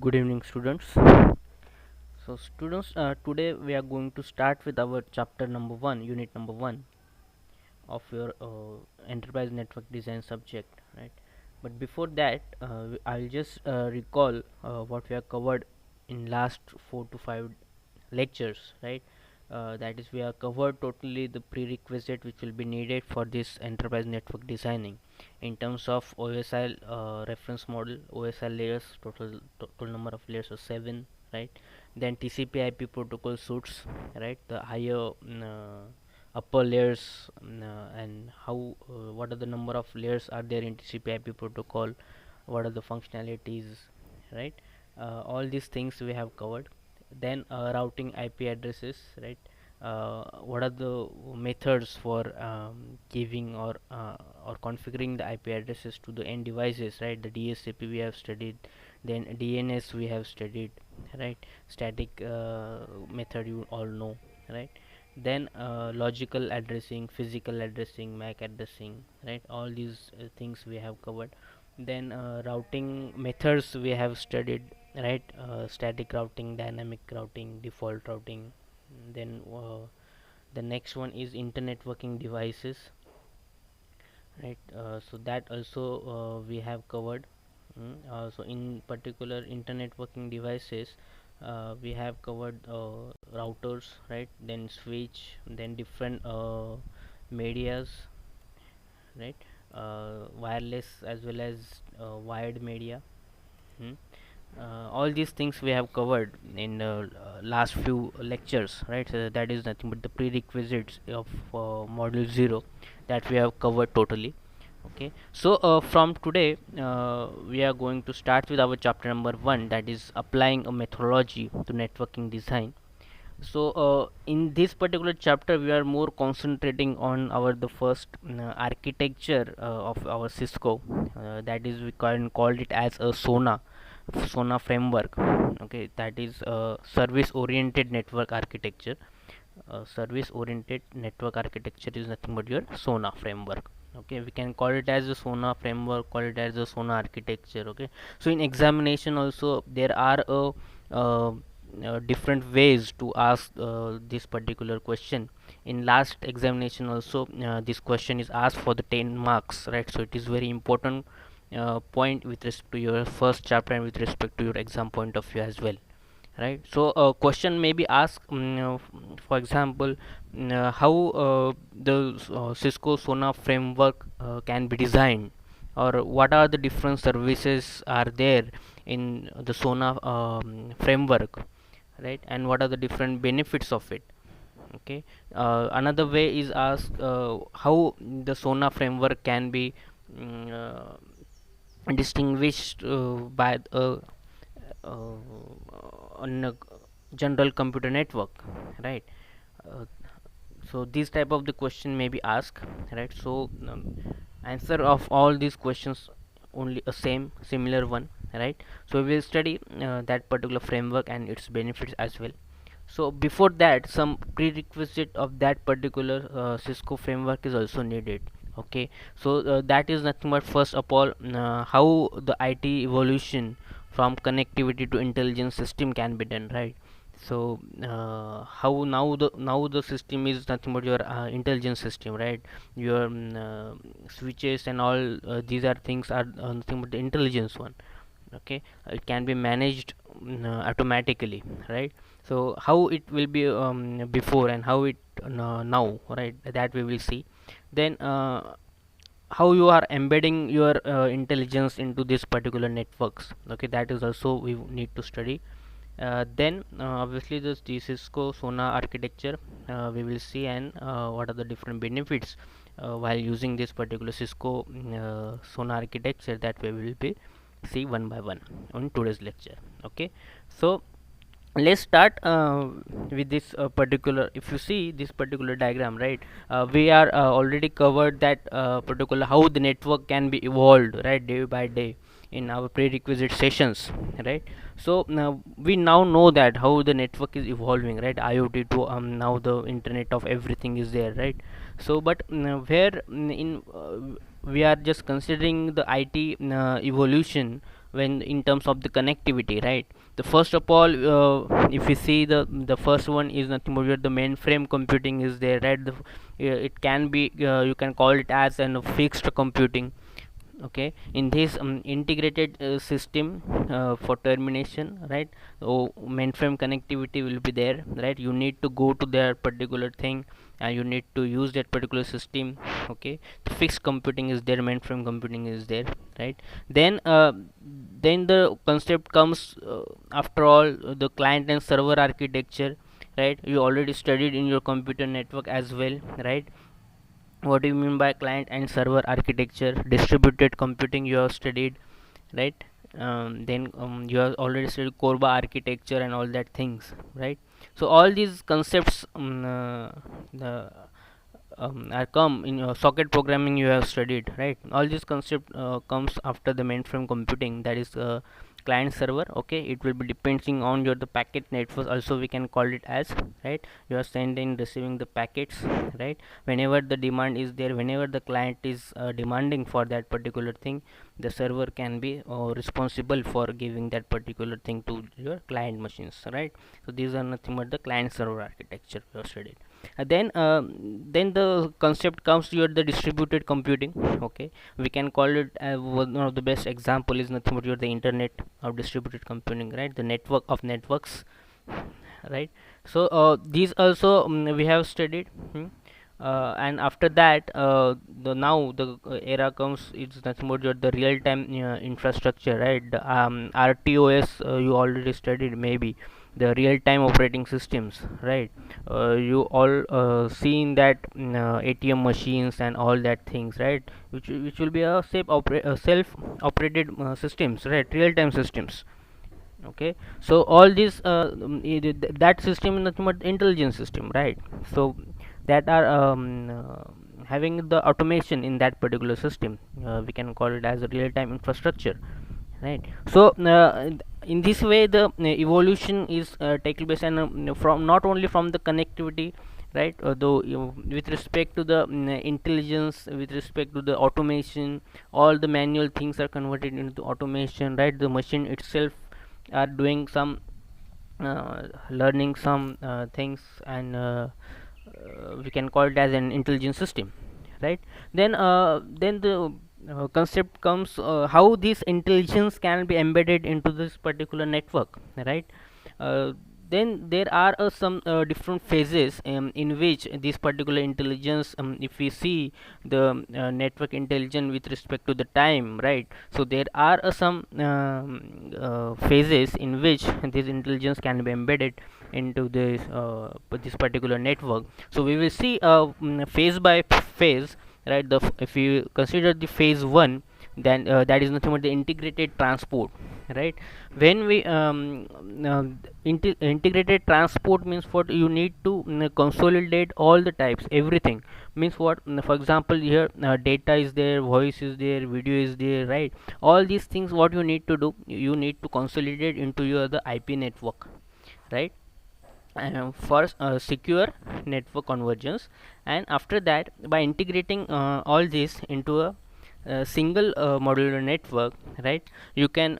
Good evening, students. So, students, today we are going to start with our chapter number 1, unit number 1 of your enterprise network design subject, right? But before that, I'll just recall what we have covered in last 4 to 5 lectures, right? That is, we have covered totally the prerequisite which will be needed for this enterprise network designing in terms of OSI reference model, OSI layers, total number of layers of 7, right? Then TCP/IP protocol suites, right? The higher upper layers, and how what are the number of layers are there in TCP/IP protocol? What are the functionalities, right? All these things we have covered. Then routing IP addresses, right? What are the methods for giving or configuring the IP addresses to the end devices, right? The DSCP we have studied, then DNS we have studied, right? Static method you all know, right? Then logical addressing, physical addressing, MAC addressing, right? All these things we have covered. Then routing methods we have studied, right? Static routing, dynamic routing, default routing. Then the next one is internet-working devices, right? So that also we have covered. So in particular internet working devices, we have covered routers, right? Then switch, then different medias, right? Wireless as well as wired media. Hmm. All these things we have covered in the last few lectures, right? So that is nothing but the prerequisites of module 0 that we have covered totally. Okay, so from today we are going to start with our chapter number 1, that is applying a methodology to networking design. So in this particular chapter we are more concentrating on our the first architecture of our Cisco, that is we can call it as a SONA framework. Okay, that is service oriented network architecture. Service oriented network architecture is nothing but your SONA framework. Okay, we can call it as a SONA framework, call it as a SONA architecture. Okay, so in examination also there are different ways to ask this particular question. In last examination also this question is asked for the 10 marks, right? So it is very important point with respect to your first chapter and with respect to your exam point of view as well, right? So a question may be asked, for example, how the Cisco SONA framework can be designed, or what are the different services are there in the SONA framework, right? And what are the different benefits of it? Okay, another way is asked, how the SONA framework can be distinguished by uh, on a general computer network, right? uh, so this type of the question may be asked, right? So answer of all these questions only a similar one, right? So we will study that particular framework and its benefits as well. So before that, some prerequisite of that particular Cisco framework is also needed. Okay, so that is nothing but first of all how the IT evolution from connectivity to intelligence system can be done, right? So how now the system is nothing but your intelligence system, right? Your switches and all these are things are nothing but the intelligence one. Okay, it can be managed automatically, right? So how it will be before and how it now, right? That we will see. Then how you are embedding your intelligence into this particular networks. Okay, that is also we need to study. Then obviously the Cisco SONA architecture we will see, and what are the different benefits while using this particular Cisco SONA architecture, that we will be see one by one on today's lecture. Okay, so let's start with this particular. If you see this particular diagram, right, we are already covered that particular how the network can be evolved, right, day by day in our prerequisite sessions, right? So now we now know that how the network is evolving, right? IoT to now the internet of everything is there, right? So but where in we are just considering the IT evolution when in terms of the connectivity, right? The first of all, if you see the first one is nothing but the mainframe computing is there, right? It can be, you can call it as an fixed computing. Okay, in this integrated system for termination, right? So mainframe connectivity will be there, right? You need to go to that particular thing and you need to use that particular system. Okay, the fixed computing is there, mainframe computing is there, right? Then the concept comes, after all, the client and server architecture, right? You already studied in your computer network as well, right? What do you mean by client and server architecture? Distributed computing you have studied, right? Then you have already studied Corba architecture and all that things, right? So all these concepts the are come in socket programming you have studied, right? All this concept comes after the mainframe computing, that is client server. Okay, it will be depending on your the packet network also, we can call it as, right? You are sending receiving the packets, right? Whenever the demand is there, whenever the client is demanding for that particular thing, the server can be responsible for giving that particular thing to your client machines, right? So these are nothing but the client server architecture we have studied. Then the concept comes to your the distributed computing. Okay, we can call it one of the best example is nothing but your the internet of distributed computing, right? The network of networks, right? So these also we have studied. And after that, the now the era comes, it's nothing but your the real time infrastructure, right? The RTOS, you already studied maybe, the real time operating systems, right? You all seen that ATM machines and all that things, right? Which will be a self operated systems, right? Real time systems. Okay, so all this that system is nothing but intelligence system, right? So that are having the automation in that particular system, we can call it as a real-time infrastructure, right? So in this way the evolution is taking place, and from not only from the connectivity, right? Though with respect to the intelligence, with respect to the automation, all the manual things are converted into automation, right? The machine itself are doing some learning some things, and we can call it as an intelligent system, right? Then the concept comes, how this intelligence can be embedded into this particular network, right? uh, then there are some different phases in which this particular intelligence, if we see the network intelligence with respect to the time, right? So there are some phases in which this intelligence can be embedded into this particular network. So we will see phase by phase, right? If you consider the phase 1, then that is nothing but the integrated transport, right? When we integrated transport means what, you need to consolidate all the types, everything. Means what, for example here data is there, voice is there, video is there, right? All these things, what you need to do, you need to consolidate into your the IP network, right? For secure network convergence. And after that, by integrating all this into a single modular network, right? You can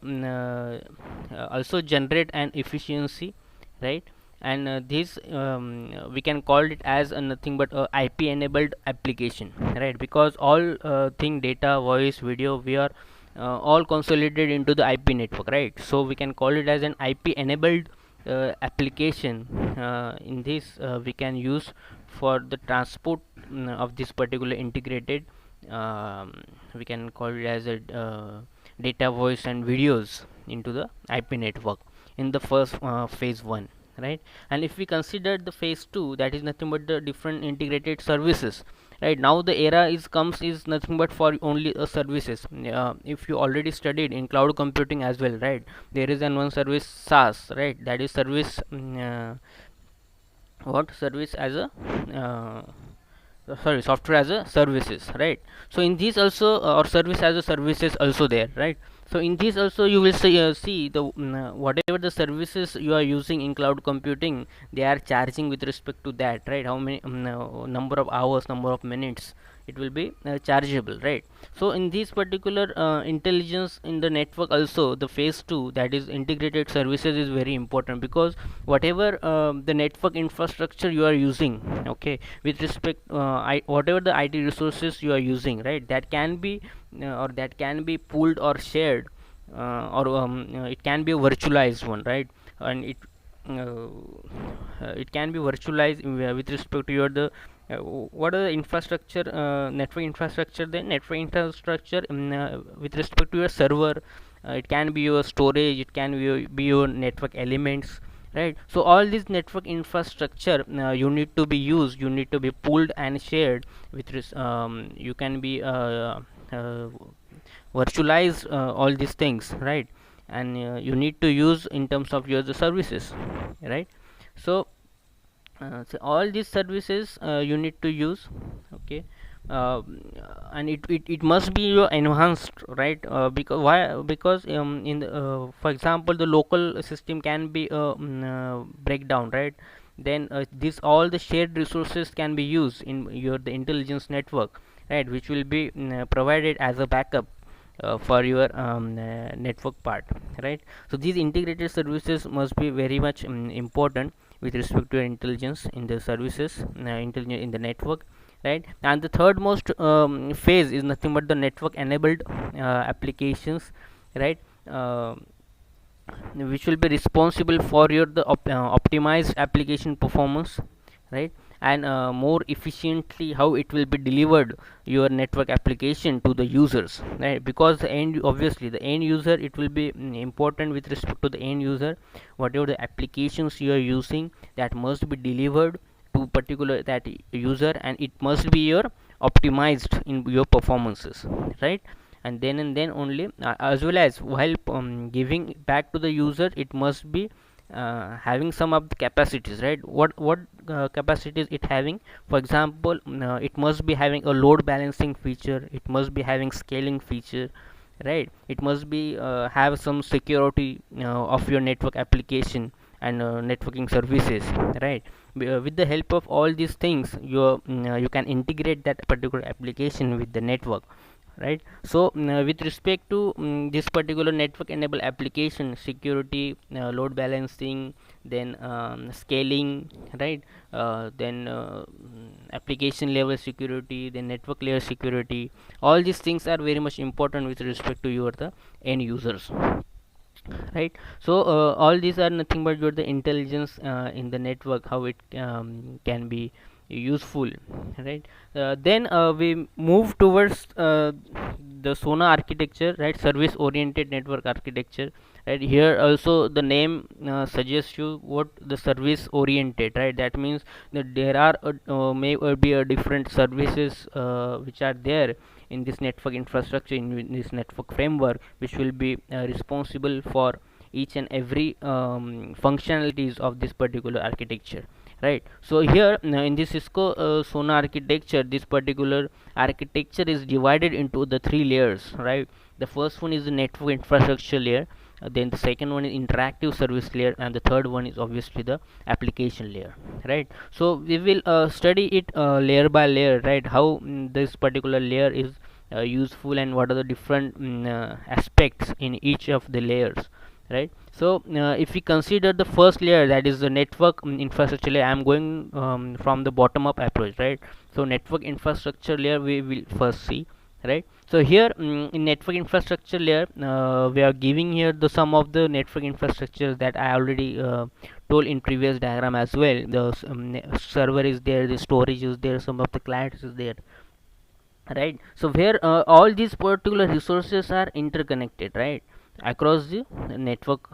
also generate an efficiency, right? And this we can call it as nothing but a IP enabled application, right? Because all thing, data, voice, video, we are all consolidated into the IP network, right? So we can call it as an IP enabled application. In this we can use for the transport of this particular integrated, we can call it as a data, voice and videos into the IP network in the first phase 1, right? And if we consider the phase 2, that is nothing but the different integrated services, right? Now the era is nothing but for only services. If you already studied in cloud computing as well, right? There is an one service, SaaS, right? That is service, what service as a sorry, software as a services, right? So in these also, or service as a services also there, right? So in these also you will see the whatever the services you are using in cloud computing, they are charging with respect to that, right? How many number of hours, number of minutes it will be chargeable, right? So in this particular intelligence in the network also, the phase 2, that is integrated services, is very important, because whatever the network infrastructure you are using, okay, with respect whatever the IT resources you are using, right, that can be or that can be pooled or shared, or it can be a virtualized one, right? And uh, it can be virtualized with respect to your the what are the infrastructure, network infrastructure, then network infrastructure with respect to your server, it can be your storage, it can be your network elements, right? So all this network infrastructure you need to be used, you need to be pooled and shared with you can be virtualize all these things, right? And you need to use in terms of your the services, right? So so all these services you need to use, okay. uh, and it must be enhanced, right? Because why? Because in the, for example, the local system can be breakdown, right? Then this all the shared resources can be used in your the intelligence network, right, which will be provided as a backup for your network part, right? So these integrated services must be very much important with respect to your intelligence in the services, intelligence in the network, right? And the third most phase is nothing but the network enabled applications, right? Which will be responsible for your the optimized application performance, right? And more efficiently how it will be delivered your network application to the users, right? Because the end, obviously the end user, it will be important with respect to the end user. Whatever the applications you are using, that must be delivered to particular that user, and it must be your optimized in your performances, right? And then only as well as while giving back to the user, it must be having some of the capacities, right? What capacities it having? For example, it must be having a load balancing feature, it must be having scaling feature, right? It must be have some security of your network application and networking services, right? With the help of all these things, you can integrate that particular application with the network, right? So with respect to this particular network enable application, security, load balancing, then scaling, right? Then application level security, then network layer security, all these things are very much important with respect to your the end users, right? So all these are nothing but your the intelligence in the network, how it can be useful, right? Then we move towards the sona architecture, right? Service oriented network architecture, right? Here also the name suggests you what the service oriented, right? That means that there are may be a different services which are there in this network infrastructure, in this network framework, which will be responsible for each and every functionalities of this particular architecture, right? So here in this cisco sona architecture, this particular architecture is divided into the three layers, right? The first one is the network infrastructure layer, then the second one is interactive service layer, and the third one is obviously the application layer, right? So we will study it layer by layer, right? How this particular layer is useful, and what are the different aspects in each of the layers, right? So if we consider the first layer, that is the network infrastructure layer, I am going from the bottom up approach, right? So network infrastructure layer we will first see, right? So here in network infrastructure layer, we are giving here the some of the network infrastructure that I already told in previous diagram as well. The server is there, the storage is there, some of the clients is there, right? So where all these particular resources are interconnected, right, across the network,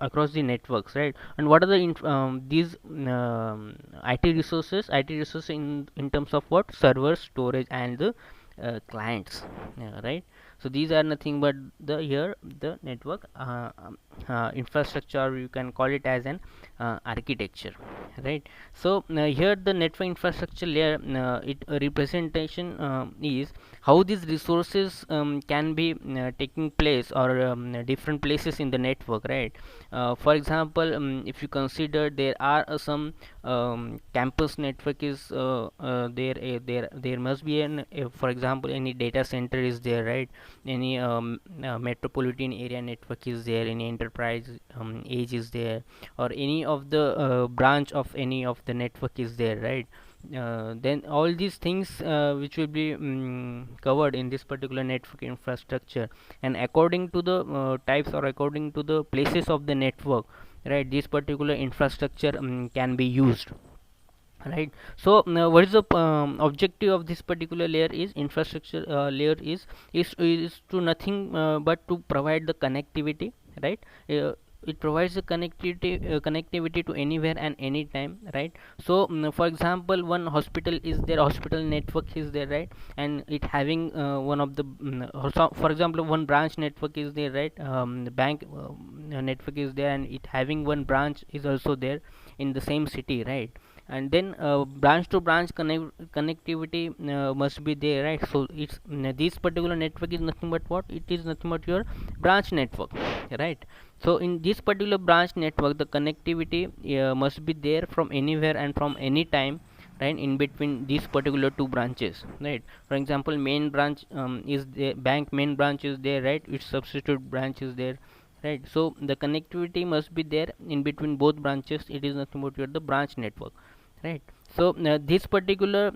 across the networks, right? And what are the these IT resources in terms of what? Servers, storage, and the clients, right? So these are nothing but the here the network infrastructure, or you can call it as an architecture, right? So here the network infrastructure layer, it representation is how these resources can be taking place, or different places in the network, right? For example, if you consider there are some campus network is there must be an for example any data center is there, right? Any metropolitan area network is there, any enterprise edge is there, or any of the branch of any of the network is there, right? Then all these things which will be covered in this particular network infrastructure, and according to the types or according to the places of the network, right, this particular infrastructure can be used, right? So what is the objective of this particular layer is infrastructure layer is to nothing but to provide the connectivity, right? It provides the connectivity to anywhere and anytime, right? So for example, one hospital is there, hospital network is there, right? And it having one of the for example one branch network is there, right? The bank network is there, and it having one branch is also there in the same city, right? And then branch to branch connectivity must be there, right? So it's this particular network is nothing but what? It is nothing but your branch network, right? So in this particular branch network, the connectivity must be there from anywhere and from any time, right, in between these particular two branches, right? For example, main branch is the bank main branch is there, right? Its substitute branch is there, right? So the connectivity must be there in between both branches. It is nothing but your the branch network, right? So this particular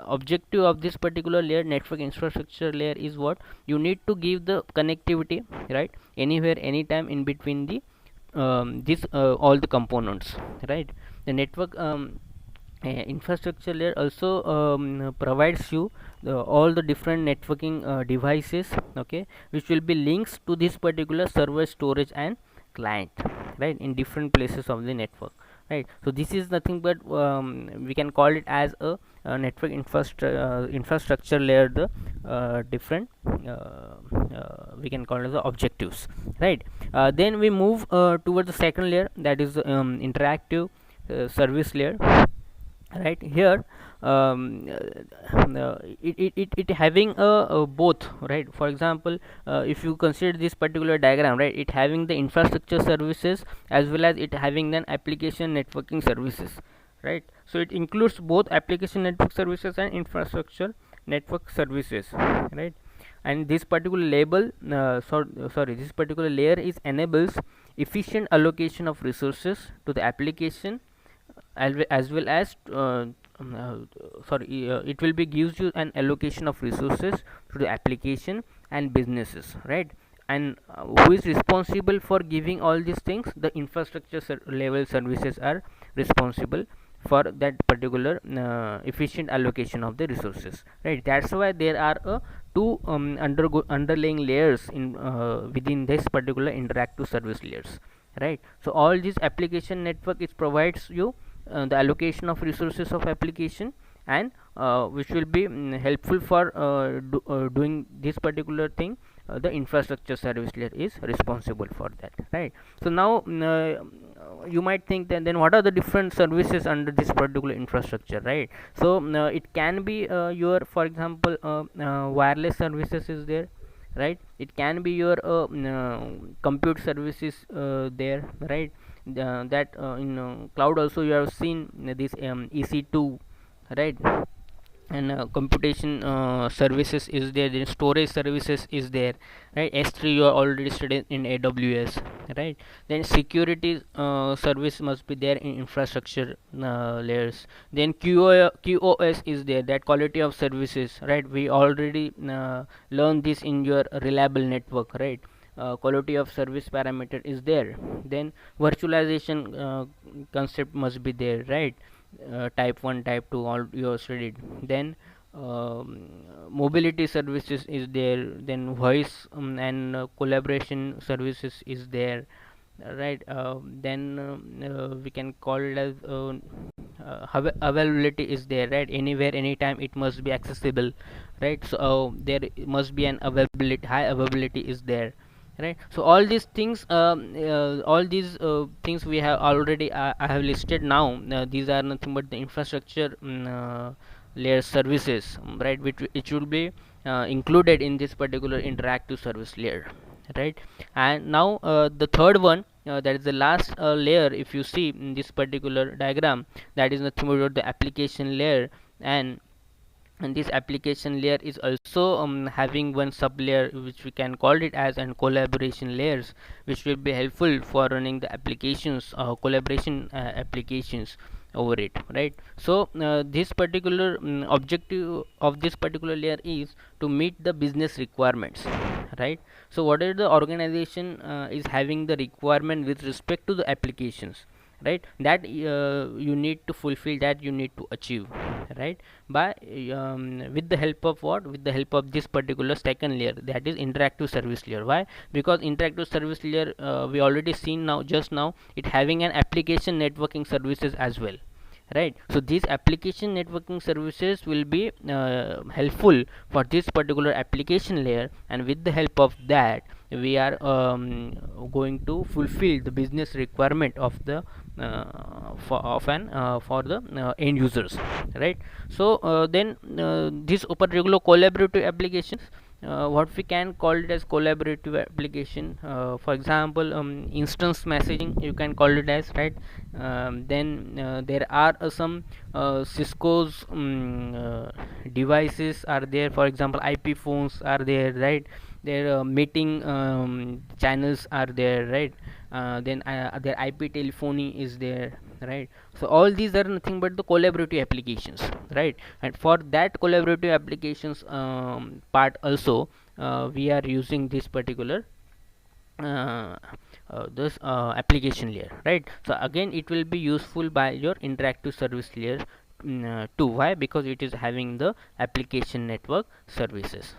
objective of this particular layer, network infrastructure layer, is what? You need to give the connectivity, right, anywhere anytime in between the this all the components, right? The network infrastructure layer also provides you all the different networking devices, okay, which will be links to this particular server, storage and client, right, in different places of the network, right? So this is nothing but we can call it as a network infrastructure layer, the different we can call it the objectives, right? Then we move towards the second layer, that is the interactive service layer, right? Here it having both, right? For example, if you consider this particular diagram, right, it having the infrastructure services as well as it having then application networking services, right? So it includes both application network services and infrastructure network services, right? And this particular label sorry, this particular layer is enables efficient allocation of resources to the application as well as sorry, it will be gives you an allocation of resources to the application and businesses, right? And who is responsible for giving all these things? The infrastructure level services are responsible for that particular efficient allocation of the resources, right? That's why there are two underlying layers in within this particular interactive service layers, right? So all this application network, it provides you the allocation of resources of application, and which will be helpful for doing this particular thing. The infrastructure service layer is responsible for that, right? So now you might think that then what are the different services under this particular infrastructure, right? So it can be your, for example, wireless services is there, right? It can be your compute services there, right? That in cloud also you have seen this EC2, right? And computation services is there, then storage services is there, right? S3 you are already studied in AWS, right? Then security service must be there in infrastructure layers. Then QoS is there, that quality of services, right? We already learned this in your reliable network, right? Quality of service parameter is there. Then virtualization concept must be there, right? Type 1, type 2, all you have studied. Then mobility services is there, then voice and collaboration services is there, right? Then we can call it as availability is there, right? Anywhere anytime it must be accessible, right? So there must be an availability, high availability is there, right? So all these things all these things we have already I have listed now. These are nothing but the infrastructure layer services, right, which it should be included in this particular interactive service layer, right? And now the third one, that is the last layer. If you see in this particular diagram, that is nothing but the application layer. And this application layer is also having one sub layer which we can call it as and collaboration layers, which will be helpful for running the applications, collaboration applications over it, right? So this particular objective of this particular layer is to meet the business requirements, right? So whatever the organization is having the requirement with respect to the applications, right, that you need to fulfill, that you need to achieve, right, by with the help of what, with the help of this particular second layer, that is interactive service layer. Why? Because interactive service layer, we already seen now, just now, it having an application networking services as well, right? So these application networking services will be helpful for this particular application layer, and with the help of that we are going to fulfill the business requirement of the for the end users, right? So then this particular collaborative applications, what we can call it as collaborative application, for example, instance messaging you can call it as, right? Then there are some Cisco's devices are there, for example IP phones are there, right? Their meeting channels are there, right? Then their IP telephony is there, right? So all these are nothing but the collaborative applications, right? And for that collaborative applications part also, we are using this particular this application layer, right? So again it will be useful by your interactive service layer too. Why? Because it is having the application network services,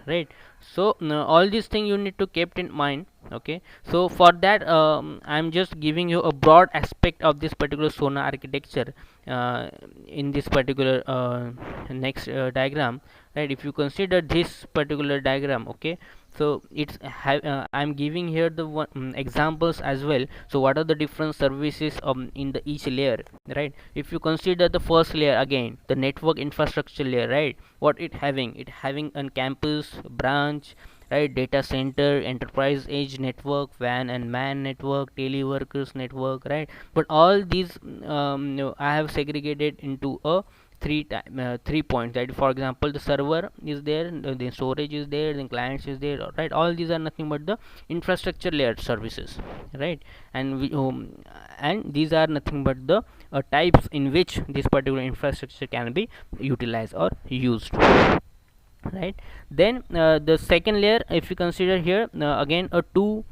right? So all these things you need to keep in mind. Okay, so for that I'm just giving you a broad aspect of this particular SONA architecture in this particular next diagram, right? If you consider this particular diagram, okay, so it's I'm giving here the one, examples as well. So what are the different services in the each layer, right? If you consider the first layer, again the network infrastructure layer, right? What it having, it having on campus, branch, right, data center, enterprise edge network, WAN and MAN network, teleworkers network, right? But all these I have segregated into a 3 points, right? For example, the server is there, the storage is there, then clients is there, right? All these are nothing but the infrastructure layer services, right? And these are nothing but the types in which this particular infrastructure can be utilized or used, right? Then the second layer, if you consider here, again a two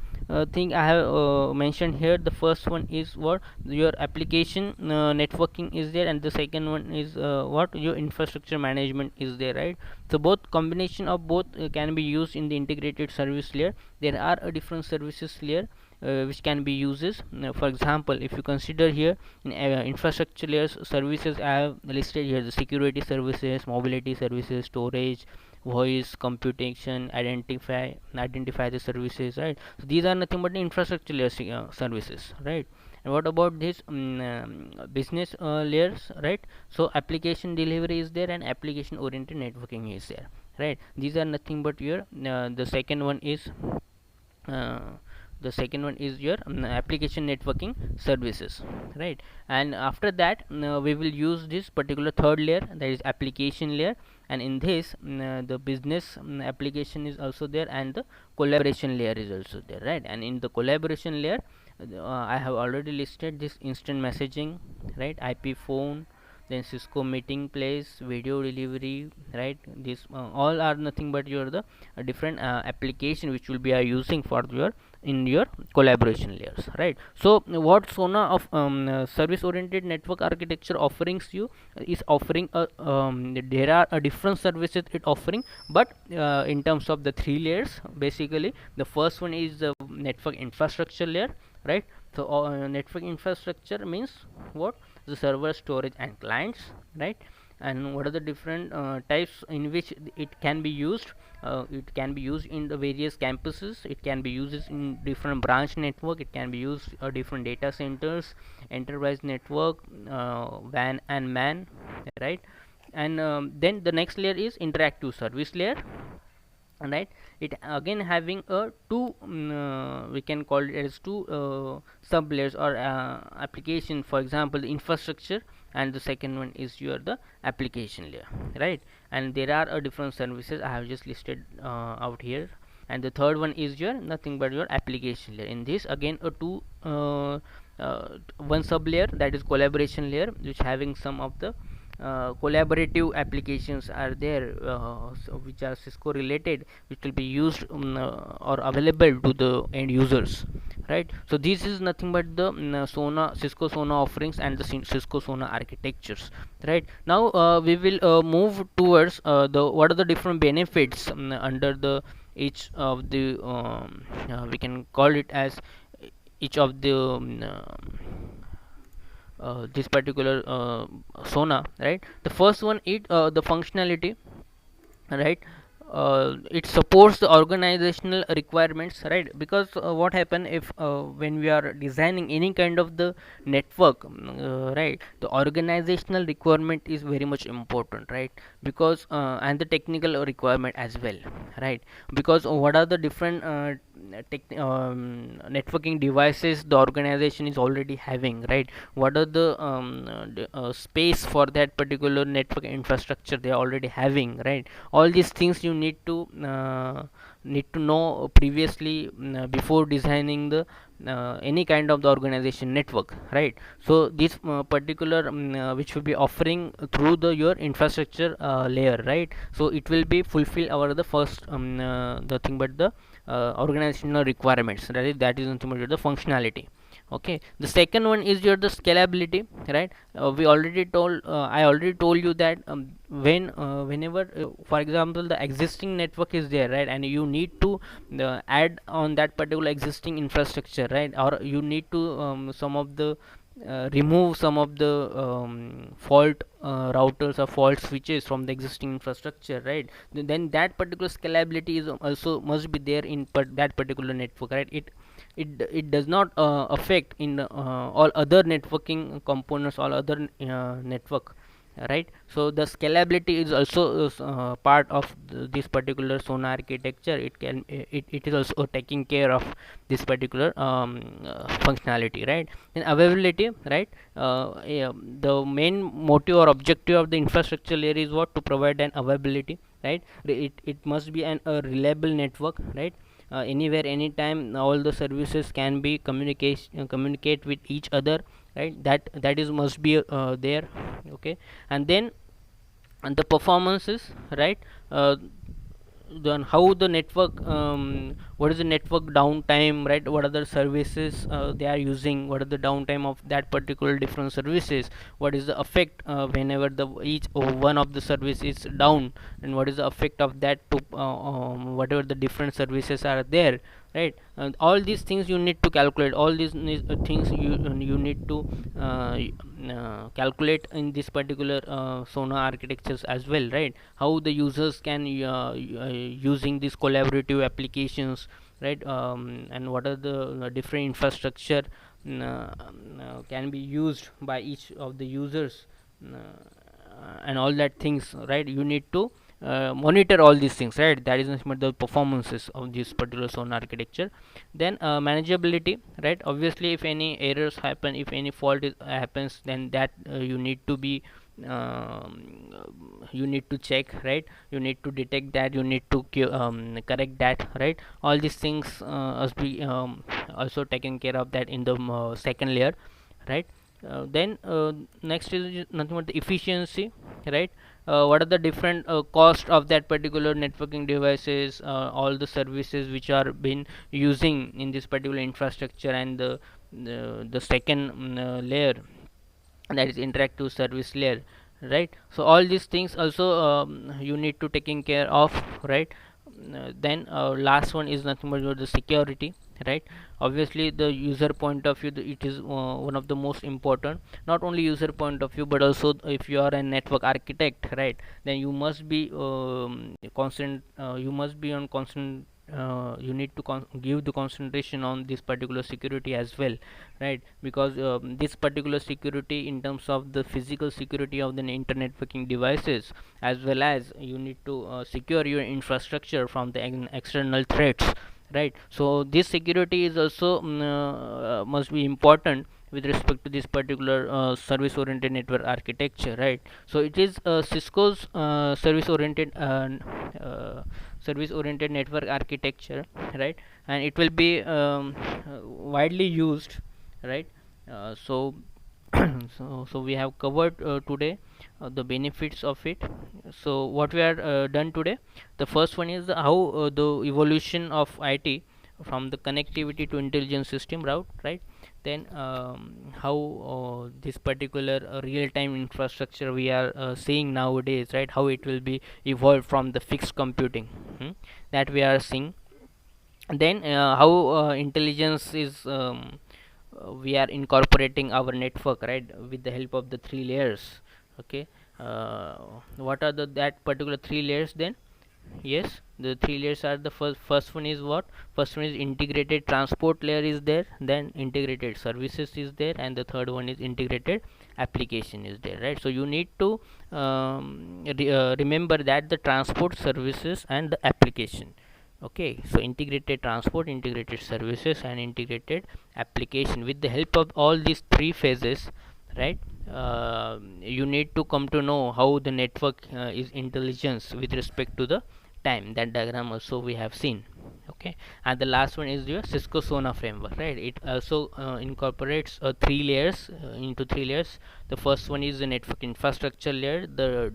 thing I have mentioned here. The first one is what, your application networking is there, and the second one is what, your infrastructure management is there, right? So both combination of both can be used in the integrated service layer. There are different services layer which can be uses. For example, if you consider here in infrastructure layers services, I have listed here the security services, mobility services, storage, voice, computation, identify the services, right? So these are nothing but the infrastructure layer services, right? And what about this business layers, right? So application delivery is there and application oriented networking is there, right? These are nothing but your the second one is uh, your application networking services, right? And after that we will use this particular third layer, that is application layer. And in this the business application is also there, and the collaboration layer is also there, right? And in the collaboration layer I have already listed this instant messaging, right? IP phone, then Cisco meeting place, video delivery, right? This all are nothing but your the different application which will be using for your in your collaboration layers, right? So what SONA of service oriented network architecture offerings you is offering a there are different services it offering, but in terms of the three layers, basically the first one is the network infrastructure layer, right? So network infrastructure means what, the server, storage and clients, right? And what are the different types in which it can be used? It can be used in the various campuses, it can be used in different branch network, it can be used different data centers, enterprise network, WAN and MAN, right? And then the next layer is interactive service layer, right? It again having a two we can call it as two sub layers or application. For example, the infrastructure, and the second one is your the application layer, right? And there are different services I have just listed out here. And the third one is your nothing but your application layer. In this again a two one sub layer, that is collaboration layer, which having some of the collaborative applications are there, which are Cisco related, which will be used or available to the end users, right? So this is nothing but the Sona Cisco Sona offerings and the Cisco Sona architectures, right? Now we will move towards the what are the different benefits under the each of the we can call it as each of the this particular Sona, right? The first one is the functionality, right? It supports the organizational requirements, right? Because what happen if when we are designing any kind of the network, right, the organizational requirement is very much important, right? Because and the technical requirement as well, right? Because what are the different networking devices the organization is already having, right? What are the space for that particular network infrastructure they are already having, right? All these things you need to know previously, before designing the any kind of the organization network, right? So this particular which will be offering through the your infrastructure layer, right? So it will be fulfill our the first the thing but the organizational requirements, right? That is nothing but the functionality. Okay, the second one is your the scalability, right? We already told I already told you that whenever for example the existing network is there, right, and you need to add on that particular existing infrastructure, right, or you need to some of the remove some of the fault routers or fault switches from the existing infrastructure, right? Then that particular scalability is also must be there in that particular network, right? It does not affect in all other networking components, all other network, right? So the scalability is also part of this particular Sona architecture. It is also taking care of this particular functionality, right? And availability, right? Yeah, the main motive or objective of the infrastructure layer is what? To provide an availability, right? It must be a reliable network, right? Anywhere anytime all the services can be communicate with each other, right? That is must be there. Okay, and then and the performances, right? Then how the network what is the network downtime, right? What are the services they are using, what are the downtime of that particular different services, what is the effect whenever the each one of the service is down, and what is the effect of that to whatever the different services are there, right? And all these things you need to calculate, all these things you need to calculate in this particular Sona architectures as well, right? How the users can using these collaborative applications, right? And what are the different infrastructure can be used by each of the users, and all that things, right? You need to monitor all these things, right? That is nothing but the performances of this particular Sona architecture. Then manageability, right? Obviously if any errors happen, if any fault happens, then that you need to be you need to check, right? You need to detect that, you need to correct that, right? All these things must be also taken care of that in the second layer, right? Then next is nothing but the efficiency, right? What are the different cost of that particular networking devices, all the services which are been using in this particular infrastructure, and the second layer, that is interactive service layer, right? So all these things also you need to taking care of, right? Then last one is nothing but the security, right? Obviously the user point of view, it is one of the most important. Not only user point of view, but also if you are a network architect, right, then you must be constant you must be on constant you need to give the concentration on this particular security as well, right? Because this particular security in terms of the physical security of the internet networking devices, as well as you need to secure your infrastructure from the external threats, right? So this security is also must be important with respect to this particular service oriented network architecture, right? So it is Cisco's service oriented network architecture, right? And it will be widely used, right? So so we have covered today the benefits of it. So what we are done today, the first one is how the evolution of IT from the connectivity to intelligence system route, right? Then how this particular real-time infrastructure we are seeing nowadays, right? How it will be evolved from the fixed computing, that we are seeing. Then how intelligence is we are incorporating our network, right, with the help of the three layers. Okay, uh, what are the that particular three layers then? Yes, the three layers are the first one is what? First one is integrated transport layer is there, then integrated services is there, and the third one is integrated application is there, right? So you need to remember that the transport services and the application. Okay, so integrated transport, integrated services, and integrated application, with the help of all these three phases, right? You need to come to know how the network is intelligence with respect to the time. That diagram also we have seen. Okay, and the last one is your Cisco Sona framework, right? It also incorporates three layers, into three layers. The first one is the network infrastructure layer, the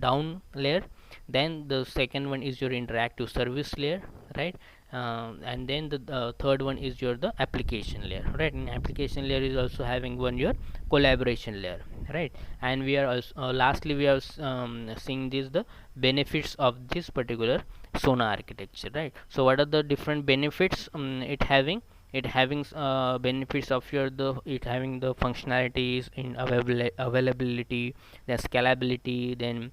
down layer. Then the second one is your interactive service layer, right? And then the third one is your the application layer, right? And application layer is also having one your collaboration layer, right? And we are also lastly we are seeing this the benefits of this particular Sona architecture, right? So what are the different benefits it having benefits of your the it having the functionalities in availability, then scalability, then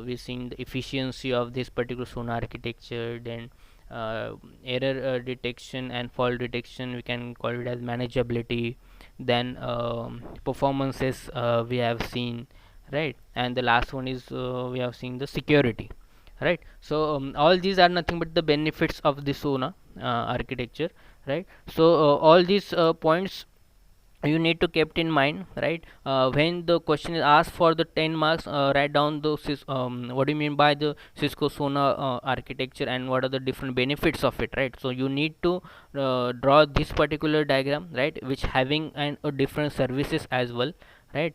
we seeing the efficiency of this particular Sona architecture, then error detection and fault detection, we can call it as manageability, then performances we have seen, right? And the last one is we have seen the security, right? So all these are nothing but the benefits of the Sona architecture, right? So all these points you need to kept in mind, right? When the question is asked for the 10 marks, write down the what do you mean by the Cisco Sona architecture, and what are the different benefits of it, right? So you need to draw this particular diagram, right, which having different services as well, right?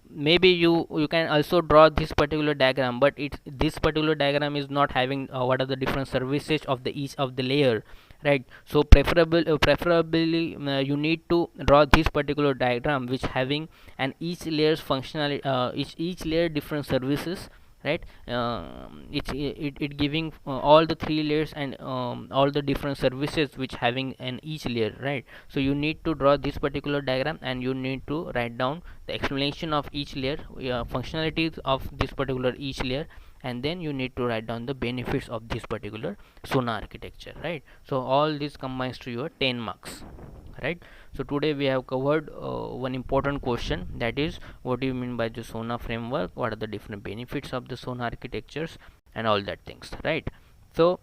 Maybe you can also draw this particular diagram, but this particular diagram is not having what are the different services of the each of the layer, right? So preferably you need to draw this particular diagram which having an each layers functionality, each layer different services, right? It giving all the three layers and all the different services which having an each layer, right? So you need to draw this particular diagram, and you need to write down the explanation of each layer, functionalities of this particular each layer, and then you need to write down the benefits of this particular Sona architecture, right? So all this combines to your 10 marks, right? So today we have covered one important question, that is what do you mean by the Sona framework, what are the different benefits of the Sona architectures, and all that things, right? So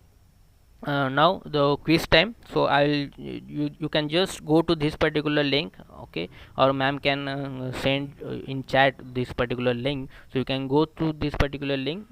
now the quiz time. So I'll you can just go to this particular link, okay, or ma'am can send in chat this particular link, so you can go to this particular link.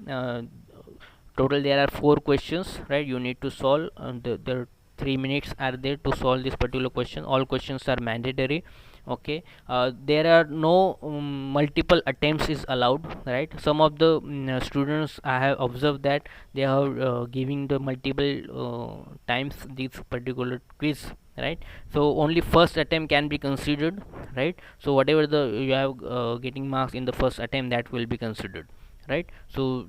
Total there are 4 questions, right? You need to solve, the 3 minutes are there to solve this particular question. All questions are mandatory, okay. There are no multiple attempts is allowed, right? Some of the students I have observed that they are giving the multiple times this particular quiz, right? So only first attempt can be considered, right? So whatever the you have getting marks in the first attempt, that will be considered, right? So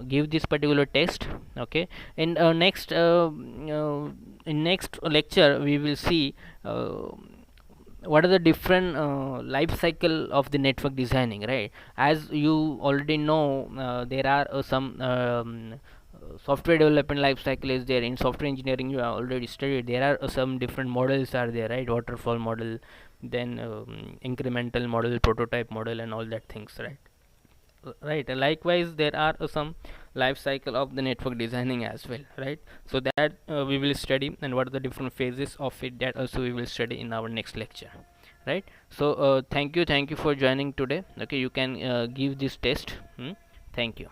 give this particular test, okay. In next lecture we will see what are the different life cycle of the network designing, right? As you already know, there are some software development life cycle is there. In software engineering you have already studied, there are some different models are there, right? Waterfall model, then incremental model, prototype model, and all that things, right? Right, likewise there are some life cycle of the network designing as well, right? So that we will study, and what are the different phases of it, that also we will study in our next lecture, right? So thank you for joining today. Okay, you can give this test. Thank you.